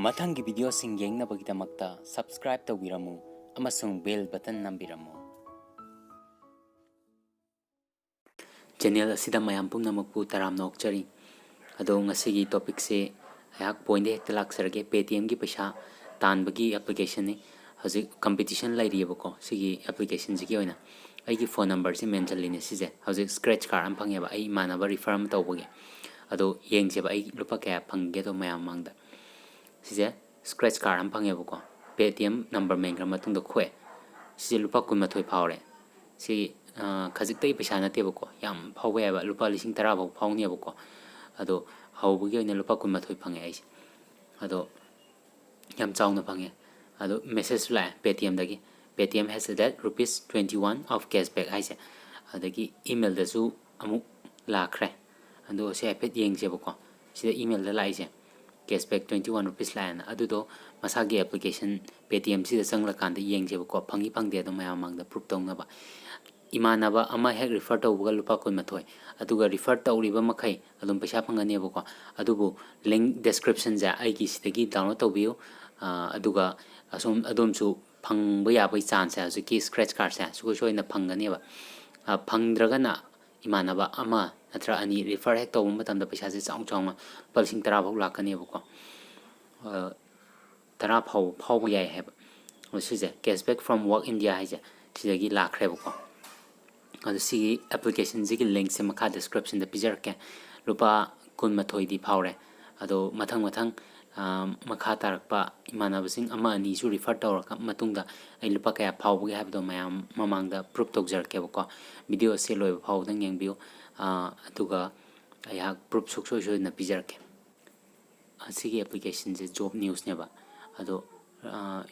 ꯃꯊꯪꯒꯤ ꯚꯤꯗꯤꯑꯣꯁꯤꯡ ꯌꯦꯡꯅꯕꯒꯤꯗꯃꯛꯇ ꯁꯕꯁꯀ꯭ꯔꯥꯏꯕ ꯇꯧꯕꯤꯔꯝꯃꯨ ꯑꯃꯁꯨꯡ ꯕꯦꯜ button ꯅꯝꯕꯤꯔꯝꯃꯨ꯫ Channel ꯑꯁꯤꯗ ꯃꯌꯥꯝ ꯄꯨꯝꯅꯃꯛꯄꯨ ꯇꯔꯥꯝꯅ ꯑꯣꯛꯆꯔꯤ꯫ ꯑꯗꯣ ꯉꯁꯤꯒꯤ ꯇꯣꯄꯤꯛꯁꯦ ꯑꯩꯍꯥꯛ ꯄꯣꯏꯟꯗ ꯍꯦꯛꯇ ꯂꯥꯛꯆꯔꯒꯦ꯫ ꯄꯦꯇꯤꯑꯦꯝꯒꯤ ꯄꯩꯁꯥ ꯇꯥꯟꯕꯒꯤ ꯑꯦꯄ꯭ꯂꯤꯀꯦꯁꯟꯅꯤ꯫ ꯍꯧꯖꯤꯛ ꯀꯝꯄꯤꯇꯤꯁꯟ ꯂꯩꯔꯤꯌꯦꯕꯀꯣ ꯁꯤꯒꯤ ꯑꯦꯄ꯭ꯂꯤꯀꯦꯁꯟꯁꯤꯒꯤ ꯑꯣꯏꯅ ꯑꯩꯒꯤ ꯐꯣꯟ ꯅꯝꯕꯔꯁꯤ ꯃꯦꯟꯁꯤꯜꯂꯤꯅꯦ ꯁꯤꯁꯦ꯫ ꯍꯧꯖꯤꯛ ꯁ꯭ꯀ꯭ꯔꯦꯆ ꯀꯥꯔꯗ ꯑꯃ ꯐꯪꯉꯦꯕ ꯑꯩ ꯏꯃꯥꯟꯅꯕ ꯔꯤꯐꯔ ꯑꯃ ꯇꯧꯕꯒꯤ꯫ ꯑꯗꯣ ꯌꯦꯡꯁꯦꯕ ꯑꯩ ꯂꯨꯄꯥ ꯀꯌꯥ ꯐꯪꯒꯦꯗꯣ ꯃꯌꯥꯝ ꯃꯥꯡꯗ꯫ ꯁꯤꯁꯦ ꯁ꯭ꯀ꯭ꯔꯦꯆ ꯀꯥꯔꯗ ꯑꯃ ꯐꯪꯉꯦꯕꯀꯣ ꯄꯦꯇꯤꯑꯦꯝ ꯅꯝꯕꯔ ꯃꯦꯟꯈ꯭ꯔ ꯃꯇꯨꯡꯗ ꯈꯣꯛꯑꯦ꯫ ꯁꯤꯁꯦ ꯂꯨꯄꯥ 12 ꯐꯥꯎꯔꯦ꯫ ꯁꯤ ꯈꯖꯤꯛꯇꯒꯤ ꯄꯩꯁꯥ ꯅꯠꯇꯦꯕꯀꯣ ꯌꯥꯝ ꯐꯥꯎꯕ ꯌꯥꯏꯕ ꯂꯨꯄꯥ 10,000 ꯐꯥꯎ ꯐꯥꯎꯅꯦꯕꯀꯣ꯫ ꯑꯗꯣ ꯍꯧꯕꯒꯤ ꯑꯣꯏꯅ ꯂꯨꯄꯥ 12 ꯐꯪꯉꯦ ꯑꯩꯁꯦ꯫ ꯑꯗꯣ ꯌꯥꯝ ꯆꯥꯎꯅ ꯐꯪꯉꯦ꯫ ꯑꯗꯣ ꯃꯦꯁꯦꯖꯁꯨ ꯂꯥꯛꯑꯦ ꯄꯦꯇꯤꯑꯦꯝꯗꯒꯤ Paytm has that ₹21 of cashback ꯍꯥꯏꯁꯦ꯫ ꯑꯗꯒꯤ ꯏꯃꯦꯜꯗꯁꯨ ꯑꯃꯨꯛ ꯂꯥꯛꯈ꯭ꯔꯦ꯫ ꯑꯗꯣ ꯁꯤ ꯍꯥꯏꯐꯦꯠ ꯌꯦꯡꯁꯦꯕꯀꯣ ꯁꯤꯗ ꯏꯃꯦꯜꯗ ꯂꯥꯛꯏꯁꯦ ꯀꯦꯁꯕꯦꯛ ₹21 ꯂꯥꯛꯑꯦꯅ꯫ ꯑꯗꯨꯗꯣ ꯃꯁꯥꯒꯤ ꯑꯦꯄ꯭ꯂꯤꯀꯦꯁꯟ ꯄꯦꯇꯤꯑꯦꯝꯁꯤꯗ ꯆꯪꯂꯀꯥꯟꯗ ꯌꯦꯡꯁꯦꯕꯀꯣ ꯐꯪꯉꯤ ꯐꯪꯗꯦ ꯑꯗꯨꯝ ꯃꯌꯥꯝ ꯃꯥꯡꯗ ꯄ꯭ꯔꯨꯞ ꯇꯧꯅꯕ꯫ ꯏꯃꯥꯟꯅꯕ ꯑꯃ ꯍꯦꯛ ꯔꯤꯐꯔ ꯇꯧꯕꯒ ꯂꯨꯄꯥ 12 ꯑꯗꯨꯒ ꯔꯤꯐꯔ ꯇꯧꯔꯤꯕ ꯃꯈꯩ ꯑꯗꯨꯝ ꯄꯩꯁꯥ ꯐꯪꯒꯅꯦꯕꯀꯣ꯫ ꯑꯗꯨꯕꯨ ꯂꯤꯡꯛ ꯗꯦꯁꯀ꯭ꯔꯤꯞꯁꯟꯁꯦ ꯑꯩꯒꯤ ꯁꯤꯗꯒꯤ ꯗꯥꯎꯟꯂꯣꯗ ꯇꯧꯕꯤꯌꯨ꯫ ꯑꯗꯨꯒ ꯑꯗꯣꯝꯁꯨ ꯐꯪꯕ ꯌꯥꯕꯒꯤ ꯆꯥꯟꯁꯁꯦ ꯍꯧꯖꯤꯛꯀꯤ ꯁ꯭ꯀ꯭ꯔꯦꯆ ꯀꯥꯔꯗꯁꯦ ꯁꯨꯡꯁꯣꯏ ꯁꯣꯏꯗꯅ ꯐꯪꯒꯅꯦꯕ꯫ ꯐꯪꯗ꯭ꯔꯒꯅ ꯏꯃꯥꯟꯅꯕ ꯑꯃ ꯅꯠꯇ꯭ꯔ ꯑꯅꯤ ꯔꯤꯐꯔ ꯍꯦꯛ ꯇꯧꯕ ꯃꯇꯝꯗ ꯄꯩꯁꯥꯁꯦ ꯆꯥꯎꯅ ꯂꯨꯄꯥ 10,000 ꯐꯥꯎ ꯂꯥꯛꯀꯅꯦꯕꯀꯣ꯫ 10 ꯐꯥꯎꯕ ꯌꯥꯏ ꯍꯥꯏꯕ꯫ ꯁꯤꯁꯦ ꯀꯦꯁꯕꯦꯛ ꯐ꯭ꯔꯣꯝ ꯋꯥꯛ ꯏꯟꯗꯤꯌꯥ ꯍꯥꯏꯁꯦ ꯁꯤꯗꯒꯤ ꯂꯥꯛꯈ꯭ꯔꯦꯕꯀꯣ꯫ ꯑꯗꯣ ꯁꯤꯒꯤ ꯑꯦꯄ꯭ꯂꯤꯀꯦꯁꯟꯁꯤꯒꯤ ꯂꯤꯡꯛꯁꯦ ꯃꯈꯥ ꯗꯤꯁꯀ꯭ꯔꯤꯞꯁꯟꯗ ꯄꯤꯖꯔꯛꯀꯦ꯫ ꯂꯨꯄꯥ 12 ꯐꯥꯎꯔꯦ꯫ ꯑꯗꯣ ꯃꯊꯪ ꯃꯈꯥ ꯇꯥꯔꯛꯄ ꯏꯃꯥꯟꯅꯕꯁꯤꯡ ꯑꯃ ꯑꯅꯤꯁꯨ ꯔꯤꯐꯔ ꯇꯧꯔꯛ ꯃꯇꯨꯡꯗ ꯑꯩ ꯂꯨꯄꯥ ꯀꯌꯥ ꯐꯥꯎꯕꯒꯦ ꯍꯥꯏꯕꯗꯣ ꯃꯌꯥꯝ ꯃꯃꯥꯡꯗ ꯄ꯭ꯔꯨꯞ ꯇꯧꯖꯔꯛꯀꯦꯕꯀꯣ꯫ ꯚꯤꯗꯤꯑꯣ ꯑꯁꯤ ꯂꯣꯏꯕ ꯐꯥꯎꯕꯗꯪ ꯌꯦꯡꯕꯤꯌꯨ꯫ ꯑꯗꯨꯒ ꯑꯩꯍꯥꯛ ꯄ꯭ꯔꯨꯞ ꯁꯨꯡꯁꯣꯏ ꯁꯣꯏꯗꯅ ꯄꯤꯖꯔꯛꯀꯦ꯫ ꯑꯁꯤꯒꯤ ꯑꯦꯄ꯭ꯂꯤꯀꯦꯁꯟꯁꯦ ꯖꯣꯕ ꯅ꯭ꯌꯨꯁꯅꯦꯕ꯫ ꯑꯗꯣ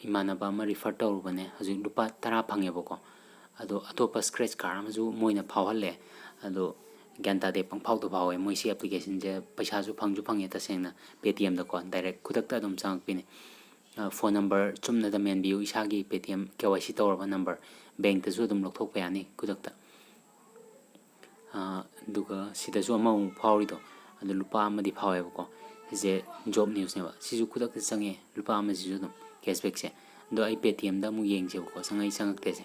ꯏꯃꯥꯟꯅꯕ ꯑꯃ ꯔꯤꯐꯔ ꯇꯧꯔꯨꯕꯅꯦ ꯍꯧꯖꯤꯛ ꯂꯨꯄꯥ 10 ꯐꯪꯉꯦꯕꯀꯣ꯫ ꯑꯗꯣ ꯑꯇꯣꯞꯄ ꯁ꯭ꯀ꯭ꯔꯦꯆ ꯀꯥꯔꯗ ꯑꯃꯁꯨ ꯃꯣꯏꯅ ꯐꯥꯎꯍꯜꯂꯦ꯫ ꯑꯗꯣ ꯒ꯭ꯌꯥꯟ ꯇꯥꯗꯦ ꯄꯪꯐꯥꯎꯗ ꯐꯥꯎꯋꯦ ꯃꯣꯏꯁꯤ ꯑꯦꯄ꯭ꯂꯤꯀꯦꯁꯟꯁꯦ ꯄꯩꯁꯥꯁꯨ ꯐꯪꯉꯦ ꯇꯁꯦꯡꯅ ꯄꯦꯇꯤꯑꯦꯝꯗꯀꯣ ꯗꯥꯏꯔꯦꯛ ꯈꯨꯗꯛꯇ ꯑꯗꯨꯝ ꯆꯪꯉꯛꯄꯤꯅꯦ꯫ ꯐꯣꯟ ꯅꯝꯕꯔ ꯆꯨꯝꯅꯗ ꯃꯦꯟꯕꯤꯌꯨ ꯏꯁꯥꯒꯤ ꯄꯦꯇꯤꯑꯦꯝ KYC ꯇꯧꯔꯕ ꯅꯝꯕꯔ ꯕꯦꯡꯛꯇꯁꯨ ꯑꯗꯨꯝ ꯂꯧꯊꯣꯛꯄ ꯌꯥꯅꯤ ꯈꯨꯗꯛꯇ꯫ ꯑꯗꯨꯒ ꯁꯤꯗꯁꯨ ꯑꯃꯃꯨꯛ ꯐꯥꯎꯔꯤꯗꯣ ꯑꯗꯨ ꯂꯨꯄꯥ 1 ꯐꯥꯎꯋꯦꯕꯀꯣ꯫ ꯁꯤꯁꯦ ꯖꯣꯕ ꯅ꯭ꯌꯨꯁꯅꯦꯕ ꯁꯤꯁꯨ ꯈꯨꯗꯛꯇ ꯆꯪꯉꯦ ꯂꯨꯄꯥ 1ꯁꯤꯁꯨ ꯑꯗꯨꯝ ꯀꯦꯁꯕꯦꯛꯁꯦ꯫ ꯑꯗꯣ ꯑꯩ ꯄꯦꯇꯤꯑꯦꯝꯗ ꯑꯃꯨꯛ ꯌꯦꯡꯁꯦꯕꯀꯣ ꯆꯪꯉꯛꯇꯦꯁꯦ꯫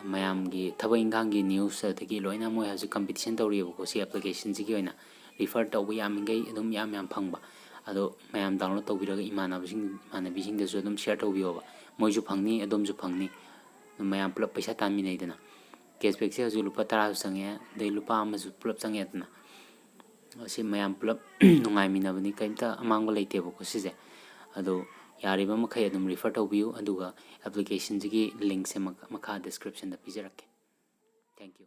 ꯃꯌꯥꯝꯒꯤ ꯊꯕꯛ ꯏꯪꯈꯥꯡꯒꯤ ꯅ꯭ꯌꯨꯁ ꯑꯗꯒꯤ ꯂꯣꯏꯅ ꯃꯣꯏ ꯍꯧꯖꯤꯛ ꯀꯝꯄꯤꯇꯤꯁꯟ ꯇꯧꯔꯤꯌꯦꯕꯀꯣ ꯁꯤ ꯑꯦꯄ꯭ꯂꯤꯀꯦꯁꯟꯁꯤꯒꯤ ꯑꯣꯏꯅ ꯔꯤꯐꯔ ꯇꯧꯕ ꯌꯥꯝꯃꯤꯈꯩ ꯑꯗꯨꯝ ꯌꯥꯝ ꯐꯪꯕ꯫ ꯑꯗꯣ ꯃꯌꯥꯝ ꯗꯥꯎꯟꯂꯣꯗ ꯇꯧꯕꯤꯔꯒ ꯏꯃꯥꯟꯅꯕꯤꯁꯤꯡꯗꯁꯨ ꯑꯗꯨꯝ ꯁꯤꯌꯔ ꯇꯧꯕꯤꯌꯣꯕ ꯃꯣꯏꯁꯨ ꯐꯪꯅꯤ ꯑꯗꯣꯝꯁꯨ ꯐꯪꯅꯤ ꯃꯌꯥꯝ ꯄꯨꯂꯞ ꯄꯩꯁꯥ ꯇꯥꯟꯃꯤꯟꯅꯩꯗꯅ꯫ ꯀꯦꯁꯕꯦꯛꯁꯦ ꯍꯧꯖꯤꯛ ꯂꯨꯄꯥ 10ꯁꯨ ꯆꯪꯉꯦ ꯑꯗꯩ ꯂꯨꯄꯥ 1ꯁꯨ ꯄꯨꯂꯞ ꯆꯪꯉꯦꯗꯅ ꯁꯤ ꯃꯌꯥꯝ ꯄꯨꯂꯞ ꯅꯨꯡꯉꯥꯏꯃꯤꯟꯅꯕꯅꯤ ꯀꯔꯤꯝꯇ ꯑꯃꯥꯡꯕ ꯂꯩꯇꯦꯕꯀꯣ ꯁꯤꯁꯦ꯫ ꯑꯗꯣ ꯌꯥꯔꯤꯕ ꯃꯈꯩ ꯑꯗꯨꯝ ꯔꯤꯐꯔ ꯇꯧꯕꯤꯌꯨ ꯑꯗꯨꯒ ꯑꯦꯄ꯭ꯂꯤꯀꯦꯁꯟꯁꯤꯒꯤ ꯂꯤꯡꯛꯁꯦ ꯃꯈꯥ ꯗꯤꯁꯀ꯭ꯔꯤꯞꯁꯟꯗ ꯄꯤꯖꯔꯛꯀꯦ꯫ Thank you.